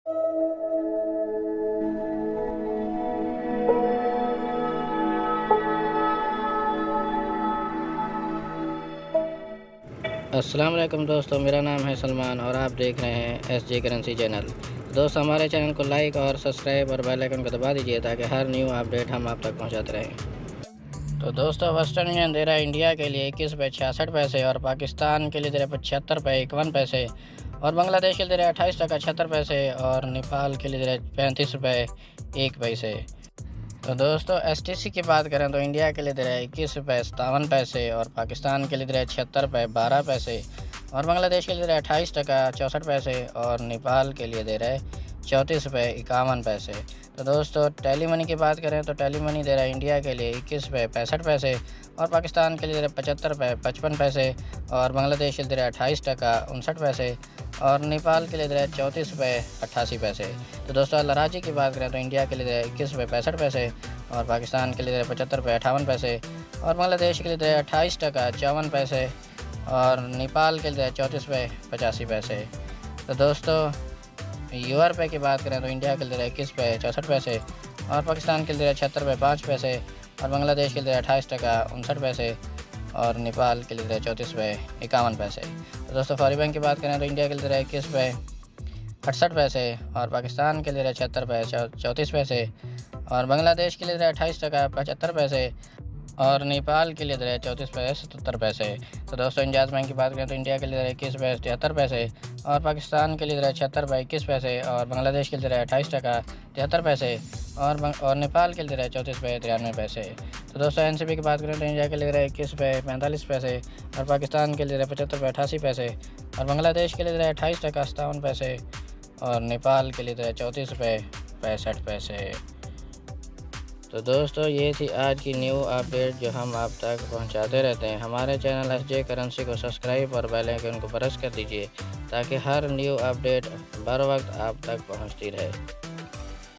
अस्सलाम वालेकुम दोस्तों, मेरा नाम है सलमान और आप देख रहे हैं SJ करेंसी चैनल। दोस्तों, हमारे चैनल को लाइक और सब्सक्राइब और बेल आइकन को दबा दीजिए ताकि हर न्यू अपडेट हम आप तक पहुंचाते रहें। तो दोस्तों, वेस्टर्न यूनियन दे रहा है इंडिया के लिए 21 रुपये 66 पैसे और पाकिस्तान के लिए दे रहा है 75 रुपये 51 पैसे और बांग्लादेश के लिए दे रहा है 28 टका 76 पैसे और नेपाल के लिए दे रहा है 35 रुपये 1 पैसे। तो दोस्तों, STC की बात करें तो इंडिया के लिए दे रहा है 21 रुपये 57 पैसे और पाकिस्तान के लिए दे रहा है 76 रुपये 12 पैसे और बांग्लादेश के लिए दे रहा है 28 टका 64 पैसे और नेपाल के लिए दे रहा है 34 रुपये 51 पैसे। तो दोस्तों, टेली मनी की बात करें तो टेली मनी दे रहा है इंडिया के लिए 21 रुपये 65 पैसे और पाकिस्तान के लिए दे रहा है 75 रुपये 55 पैसे और बांग्लादेश के लिए दे रहा है 28 टका 59 पैसे और नेपाल के लिए दे रहा है 34 रुपये 88 पैसे। तो दोस्तों, लराजी की बात करें तो इंडिया के लिए दे रहा है 21 रुपये 65 पैसे और पाकिस्तान के लिए दे रहा है 75 रुपये 58 पैसे और बांग्लादेश के लिए दे रहा है 28 टका 54 पैसे और नेपाल के लिए दे रहा है 34 रुपये 85 पैसे। तो दोस्तों, ₹पे की बात करें तो इंडिया के लिए दे रहा है 21 रुपये 64 पैसे और पाकिस्तान के लिए दे रहा है 76 रुपये 5 पैसे और बांग्लादेश के लिए दे रहा है 28 टका 59 पैसे और नेपाल के लिए दे रहा है 34 रुपये 51 पैसे। तो दोस्तों, फॉरी बैंक की बात करें तो इंडिया के लिए दे रहा है 21 रुपये 68 पैसे और पाकिस्तान के लिए दे रहा है 76 रुपये 34 पैसे और बांग्लादेश के लिए दे रहा है 28 टका 75 पैसे और नेपाल के लिए दे रहा है 34 रुपये 77 पैसे। तो दोस्तों, इंजाज बैंक की बात करें तो इंडिया के लिए दे रहा है 21 रुपये 73 पैसे और पाकिस्तान के लिए दे रहा है 76 रुपये 21 पैसे और बांग्लादेश के लिए दे रहा है 28 टका 73 पैसे और नेपाल के लिए दे रहा है 34 रुपये 93 पैसे। तो दोस्तों, NCB की बात करें तो इंडिया के लिए दे रहा है 21 रुपये 45 पैसे और पाकिस्तान के लिए दे रहा है 75 रुपये 88 पैसे और बांग्लादेश के लिए दे रहा है 28 टका 57 पैसे और नेपाल के लिए दे रहा है 34 रुपये 65 पैसे। तो दोस्तों, ये थी आज की न्यू अपडेट जो हम आप तक पहुंचाते रहते हैं। हमारे चैनल SJ करेंसी को सब्सक्राइब और बेल आइकन को प्रेस कर दीजिए ताकि हर न्यू अपडेट बर वक्त आप तक पहुंचती रहे।